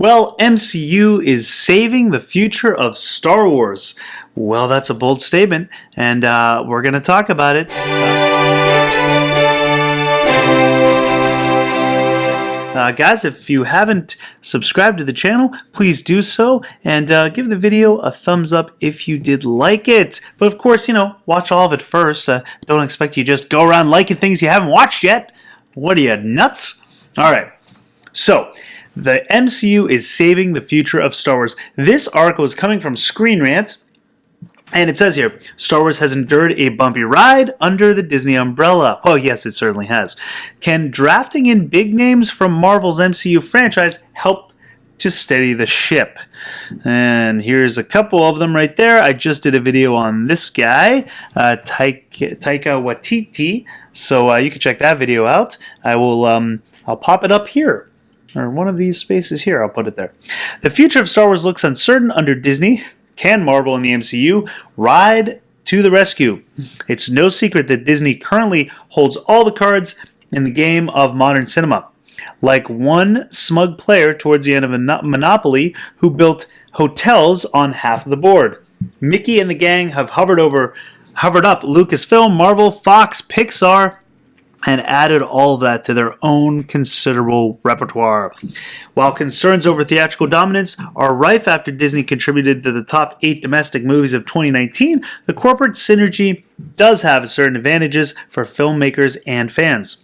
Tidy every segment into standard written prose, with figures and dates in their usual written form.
Well, MCU is saving the future of Star Wars. Well, that's a bold statement, and we're going to talk about it. Guys, if you haven't subscribed to the channel, please do so, and give the video a thumbs up if you did like it. But of course, watch all of it first. Don't expect you just go around liking things you haven't watched yet. What are you, nuts? All right. So, the MCU is saving the future of Star Wars. This article is coming from Screen Rant, and it says here, Star Wars has endured a bumpy ride under the Disney umbrella. Oh, yes, it certainly has. Can drafting in big names from Marvel's MCU franchise help to steady the ship? And here's a couple of them right there. I just did a video on this guy, Taika Waititi, so you can check that video out. I'll pop it up here, or one of these spaces here. I'll put it there. The future of Star Wars looks uncertain under Disney. Can Marvel and the MCU ride to the rescue? It's no secret that Disney currently holds all the cards in the game of modern cinema. Like one smug player towards the end of a monopoly who built hotels on half of the board. Mickey and the gang have hovered up LucasFilm, Marvel, Fox, Pixar, and added all of that to their own considerable repertoire. While concerns over theatrical dominance are rife after Disney contributed to the top 8 domestic movies of 2019, the corporate synergy does have certain advantages for filmmakers and fans.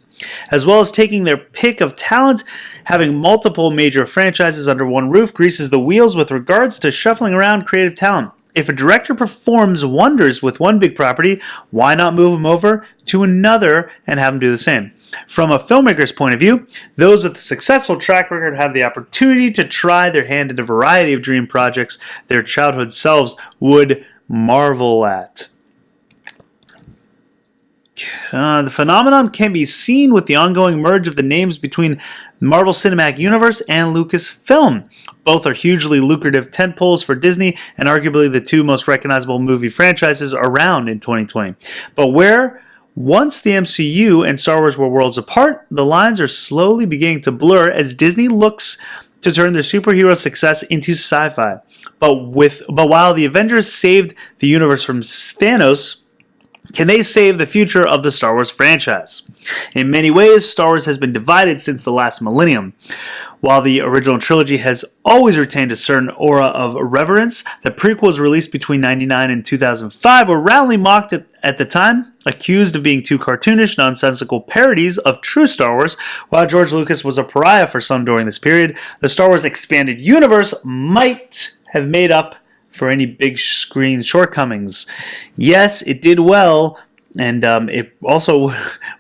As well as taking their pick of talent, having multiple major franchises under one roof greases the wheels with regards to shuffling around creative talent. If a director performs wonders with one big property, why not move him over to another and have him do the same? From a filmmaker's point of view, those with a successful track record have the opportunity to try their hand at a variety of dream projects their childhood selves would marvel at. The phenomenon can be seen with the ongoing merge of the names between Marvel Cinematic Universe and Lucasfilm. Both are hugely lucrative tentpoles for Disney and arguably the two most recognizable movie franchises around in 2020. But where once the MCU and Star Wars were worlds apart, the lines are slowly beginning to blur as Disney looks to turn their superhero success into sci-fi. But while the Avengers saved the universe from Thanos, can they save the future of the Star Wars franchise? In many ways, Star Wars has been divided since the last millennium. While the original trilogy has always retained a certain aura of reverence, the prequels released between 1999 and 2005 were roundly mocked at the time, accused of being too cartoonish, nonsensical parodies of true Star Wars. While George Lucas was a pariah for some during this period, the Star Wars expanded universe might have made up for any big screen shortcomings. Yes, it did well, and it also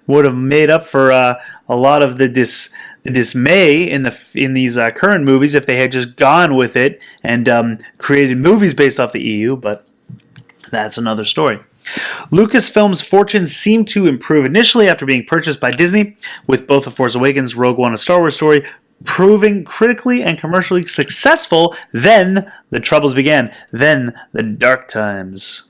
would have made up for a lot of the dismay in these current movies if they had just gone with it and created movies based off the EU, but that's another story. Lucasfilm's fortunes seemed to improve initially after being purchased by Disney, with both The Force Awakens, Rogue One, A Star Wars Story proving critically and commercially successful. Then the troubles began. Then the dark times.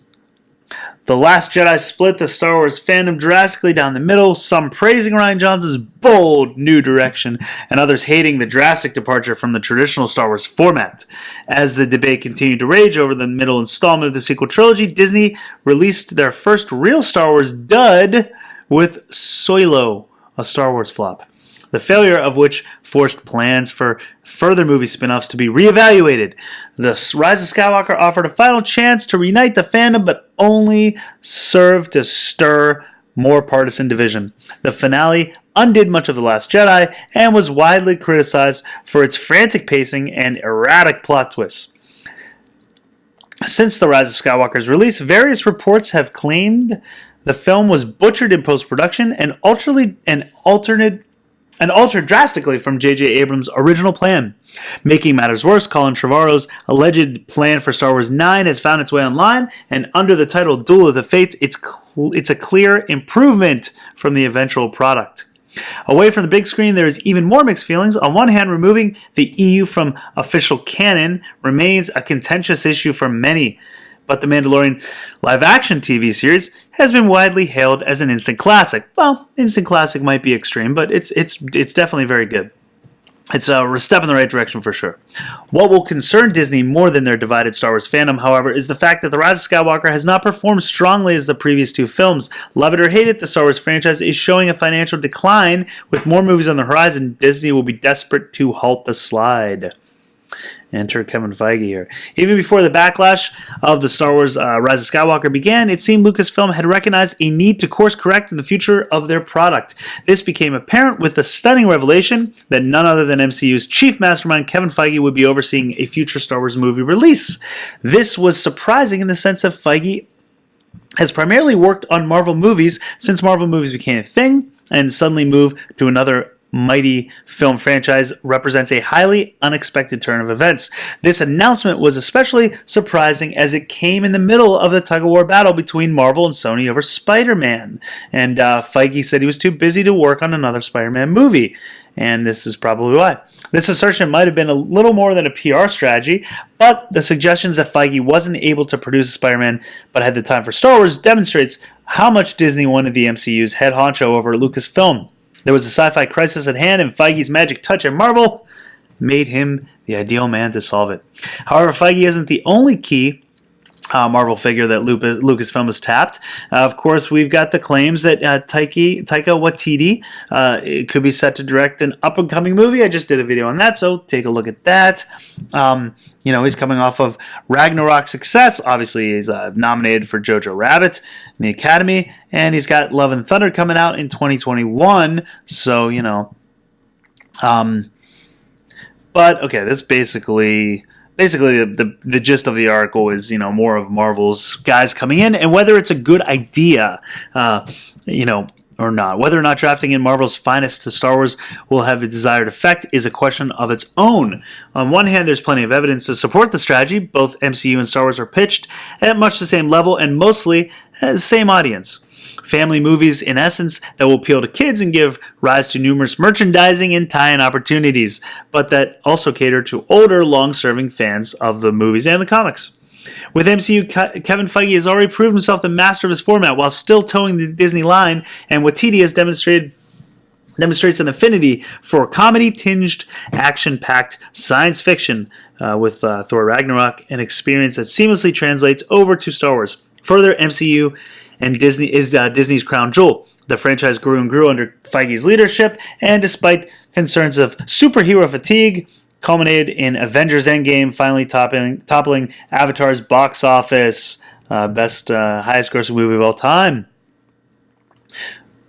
The Last Jedi split the Star Wars fandom drastically down the middle, some praising Rian Johnson's bold new direction, and others hating the drastic departure from the traditional Star Wars format. As the debate continued to rage over the middle installment of the sequel trilogy, Disney released their first real Star Wars dud with Solo, a Star Wars flop, the failure of which forced plans for further movie spin-offs to be reevaluated. The Rise of Skywalker offered a final chance to reunite the fandom, but only served to stir more partisan division. The finale undid much of The Last Jedi and was widely criticized for its frantic pacing and erratic plot twists. Since The Rise of Skywalker's release, various reports have claimed the film was butchered in post-production and altered drastically from J.J. Abrams' original plan. Making matters worse, Colin Trevorrow's alleged plan for Star Wars 9 has found its way online, and under the title Duel of the Fates, it's a clear improvement from the eventual product. Away from the big screen, there is even more mixed feelings. On one hand, removing the EU from official canon remains a contentious issue for many, but The Mandalorian live-action TV series has been widely hailed as an instant classic. Well, instant classic might be extreme, but it's definitely very good. It's a step in the right direction for sure. What will concern Disney more than their divided Star Wars fandom, however, is the fact that The Rise of Skywalker has not performed strongly as the previous two films. Love it or hate it, the Star Wars franchise is showing a financial decline. With more movies on the horizon, Disney will be desperate to halt the slide. Enter Kevin Feige here. Even before the backlash of the Star Wars Rise of Skywalker began, it seemed Lucasfilm had recognized a need to course correct in the future of their product. This became apparent with the stunning revelation that none other than MCU's chief mastermind Kevin Feige would be overseeing a future Star Wars movie release. This was surprising in the sense that Feige has primarily worked on Marvel movies since Marvel movies became a thing, and suddenly move to another mighty film franchise represents a highly unexpected turn of events. This announcement was especially surprising as it came in the middle of the tug-of-war battle between Marvel and Sony over Spider-Man. And Feige said he was too busy to work on another Spider-Man movie. And this is probably why. This assertion might have been a little more than a PR strategy, but the suggestions that Feige wasn't able to produce Spider-Man but had the time for Star Wars demonstrates how much Disney wanted the MCU's head honcho over Lucasfilm. There was a sci-fi crisis at hand, and Feige's magic touch at Marvel made him the ideal man to solve it. However, Feige isn't the only key Marvel figure that Lucasfilm has tapped. Of course, we've got the claims that Taika Waititi could be set to direct an up-and-coming movie. I just did a video on that, so take a look at that. He's coming off of Ragnarok success. Obviously, he's nominated for Jojo Rabbit in the Academy, and he's got Love and Thunder coming out in 2021. So, but okay, that's basically the gist of the article is, more of Marvel's guys coming in, and whether it's a good idea, or not. Whether or not drafting in Marvel's finest to Star Wars will have a desired effect is a question of its own. On one hand, there's plenty of evidence to support the strategy. Both MCU and Star Wars are pitched at much the same level and mostly the same audience. Family movies, in essence, that will appeal to kids and give rise to numerous merchandising and tie-in opportunities, but that also cater to older, long-serving fans of the movies and the comics. With MCU, Kevin Feige has already proved himself the master of his format while still towing the Disney line, and Waititi has demonstrates an affinity for comedy-tinged, action-packed science fiction with Thor Ragnarok, an experience that seamlessly translates over to Star Wars. Further, MCU and Disney is Disney's crown jewel. The franchise grew and grew under Feige's leadership, and despite concerns of superhero fatigue, culminated in Avengers Endgame, finally toppling Avatar's box office, highest grossing movie of all time.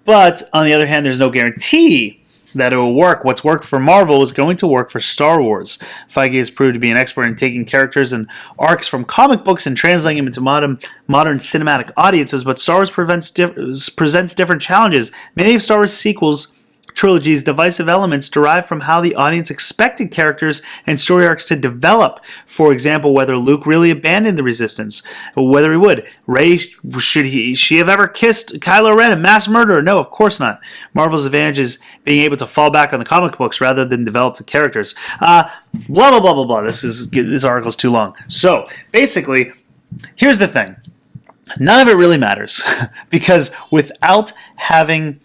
But, on the other hand, there's no guarantee that it will work. What's worked for Marvel is going to work for Star Wars. Feige has proved to be an expert in taking characters and arcs from comic books and translating them into modern cinematic audiences, but Star Wars presents different challenges. Many of Star Wars trilogy's divisive elements derive from how the audience expected characters and story arcs to develop. For example, whether Luke really abandoned the Resistance, or whether he would. Rey, should she have ever kissed Kylo Ren, a mass murderer? No, of course not. Marvel's advantage is being able to fall back on the comic books rather than develop the characters. Blah, blah, blah, blah, blah. This article's too long. So, basically, here's the thing. None of it really matters because without having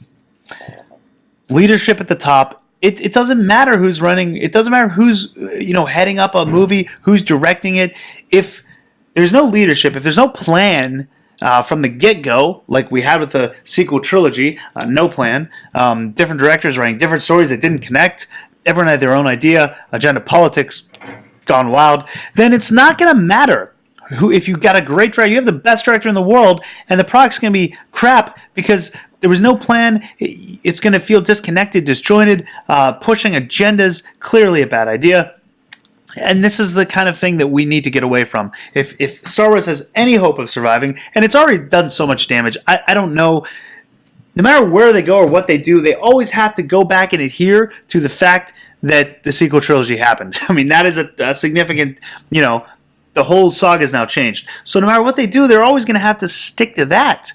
leadership at the top, it doesn't matter who's running. It doesn't matter who's heading up a movie, who's directing it. If there's no leadership, if there's no plan from the get-go, like we had with the sequel trilogy, no plan, different directors writing different stories that didn't connect, everyone had their own idea, agenda politics gone wild, then it's not going to matter. If you've got a great director, you have the best director in the world, and the product's going to be crap because there was no plan. It's going to feel disconnected, disjointed, pushing agendas, clearly a bad idea. And this is the kind of thing that we need to get away from. If Star Wars has any hope of surviving, and it's already done so much damage, I don't know, no matter where they go or what they do, they always have to go back and adhere to the fact that the sequel trilogy happened. I mean, that is a significant, the whole saga has now changed. So no matter what they do, they're always going to have to stick to that.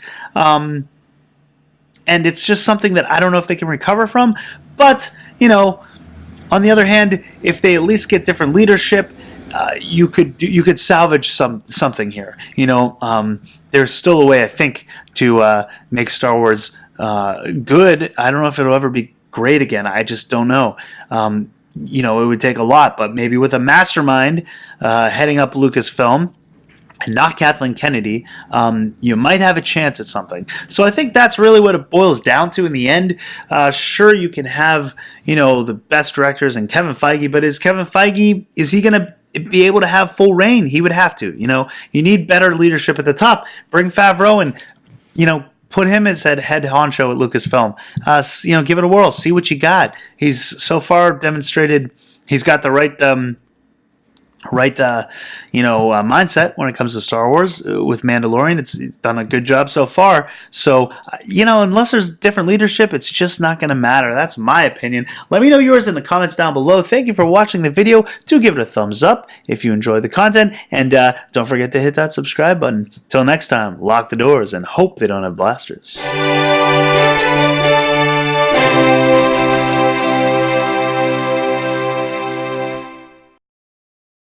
And it's just something that I don't know if they can recover from. But, on the other hand, if they at least get different leadership, you could salvage something here. There's still a way, I think, to make Star Wars good. I don't know if it'll ever be great again. I just don't know. it would take a lot, but maybe with a mastermind heading up Lucasfilm, and not Kathleen Kennedy, you might have a chance at something. So I think that's really what it boils down to in the end. Sure, you can have, the best directors and Kevin Feige, but is he going to be able to have full reign? He would have to. You need better leadership at the top. Bring Favreau and, put him as head honcho at Lucasfilm. Give it a whirl. See what you got. He's so far demonstrated he's got the right mindset when it comes to Star Wars with Mandalorian. It's done a good job so far. So, unless there's different leadership, it's just not going to matter. That's my opinion. Let me know yours in the comments down below. Thank you for watching the video. Do give it a thumbs up if you enjoy the content. And don't forget to hit that subscribe button. Till next time, lock the doors and hope they don't have blasters.